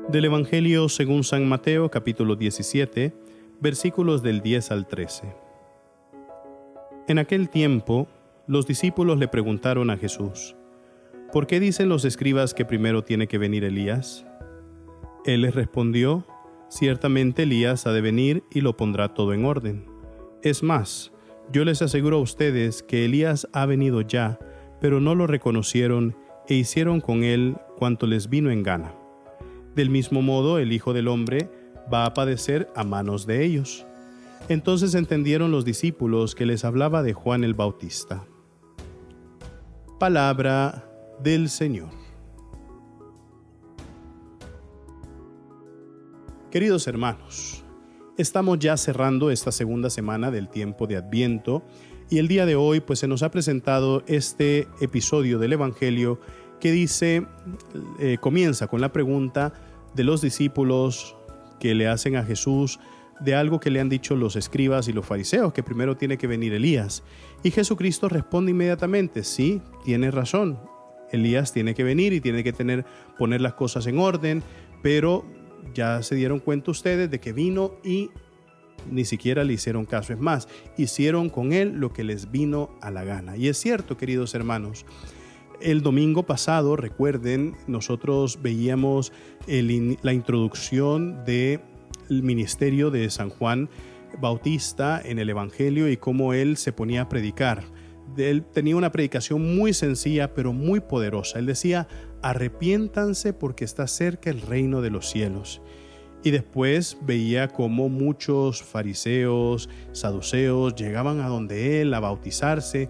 Del Evangelio según San Mateo, capítulo 17, versículos del 10 al 13. En aquel tiempo, los discípulos le preguntaron a Jesús: ¿por qué dicen los escribas que primero tiene que venir Elías? Él les respondió: ciertamente Elías ha de venir y lo pondrá todo en orden. Es más, yo les aseguro a ustedes que Elías ha venido ya, pero no lo reconocieron e hicieron con él cuanto les vino en gana. Del mismo modo, el Hijo del Hombre va a padecer a manos de ellos. Entonces entendieron los discípulos que les hablaba de Juan el Bautista. Palabra del Señor. Queridos hermanos, estamos ya cerrando esta segunda semana del tiempo de Adviento y el día de hoy pues se nos ha presentado este episodio del Evangelio que comienza con la pregunta de los discípulos que le hacen a Jesús de algo que le han dicho los escribas y los fariseos, que primero tiene que venir Elías. Y Jesucristo responde inmediatamente: sí, tienes razón, Elías tiene que venir y tiene que poner las cosas en orden, pero ya se dieron cuenta ustedes de que vino y ni siquiera le hicieron caso. Es más, hicieron con él lo que les vino a la gana. Y es cierto, queridos hermanos, el domingo pasado, recuerden, nosotros veíamos la introducción del ministerio de San Juan Bautista en el Evangelio y cómo él se ponía a predicar. Él tenía una predicación muy sencilla pero muy poderosa. Él decía: arrepiéntanse porque está cerca el reino de los cielos. Y después veía cómo muchos fariseos, saduceos llegaban a donde él a bautizarse.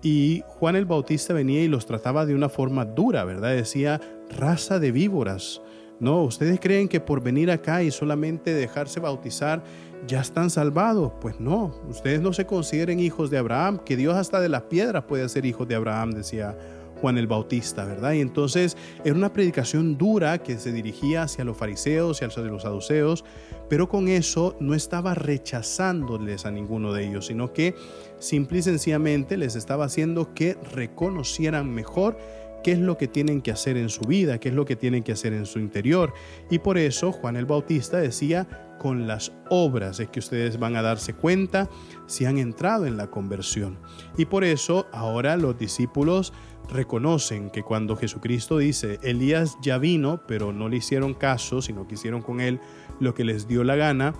Y Juan el Bautista venía y los trataba de una forma dura, ¿verdad? Decía: raza de víboras. No, ¿ustedes creen que por venir acá y solamente dejarse bautizar ya están salvados? Pues no, ustedes no se consideren hijos de Abraham, que Dios hasta de las piedras puede hacer hijos de Abraham, decía Juan el Bautista, ¿verdad? Y entonces era una predicación dura que se dirigía hacia los fariseos y hacia los saduceos, pero con eso no estaba rechazándoles a ninguno de ellos, sino que simple y sencillamente les estaba haciendo que reconocieran mejor qué es lo que tienen que hacer en su vida, qué es lo que tienen que hacer en su interior. Y por eso Juan el Bautista decía: con las obras es que ustedes van a darse cuenta si han entrado en la conversión. Y por eso ahora los discípulos reconocen que cuando Jesucristo dice: Elías ya vino, pero no le hicieron caso, sino que hicieron con él lo que les dio la gana,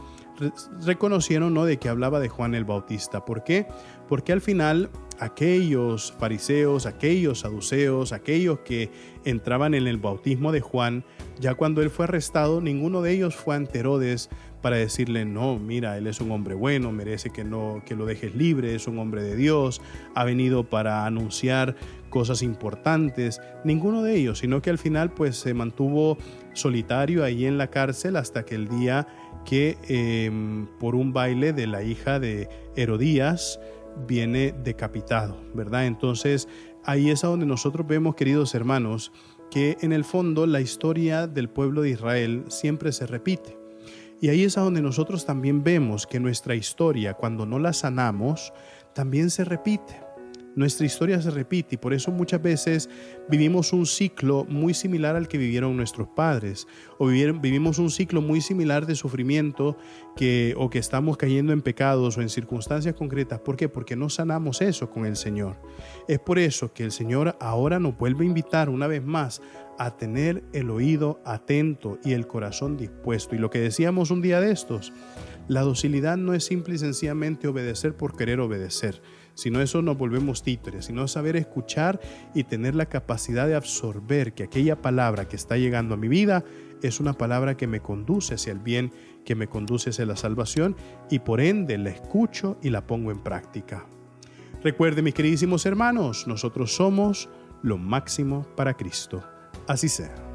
reconocieron, ¿no?, de que hablaba de Juan el Bautista. ¿Por qué? Porque al final aquellos fariseos, aquellos saduceos, aquellos que entraban en el bautismo de Juan, ya cuando él fue arrestado, ninguno de ellos fue ante Herodes para decirle: no, mira, él es un hombre bueno, merece que lo dejes libre, es un hombre de Dios, ha venido para anunciar cosas importantes. Ninguno de ellos, sino que al final pues se mantuvo solitario ahí en la cárcel hasta que el día que por un baile de la hija de Herodías viene decapitado, ¿verdad? Entonces ahí es a donde nosotros vemos, queridos hermanos, que en el fondo la historia del pueblo de Israel siempre se repite. Y ahí es a donde nosotros también vemos que nuestra historia, cuando no la sanamos, también se repite. Nuestra historia se repite y por eso muchas veces vivimos un ciclo muy similar al que vivieron nuestros padres, o vivimos un ciclo muy similar de sufrimiento o que estamos cayendo en pecados o en circunstancias concretas. ¿Por qué? Porque no sanamos eso con el Señor. Es por eso que el Señor ahora nos vuelve a invitar una vez más a tener el oído atento y el corazón dispuesto. Y lo que decíamos un día de estos, la docilidad no es simple y sencillamente obedecer por querer obedecer, sino eso nos volvemos títeres, sino saber escuchar y tener la capacidad de absorber que aquella palabra que está llegando a mi vida es una palabra que me conduce hacia el bien, que me conduce hacia la salvación, y por ende la escucho y la pongo en práctica. Recuerden, mis queridísimos hermanos, nosotros somos lo máximo para Cristo. Así sea.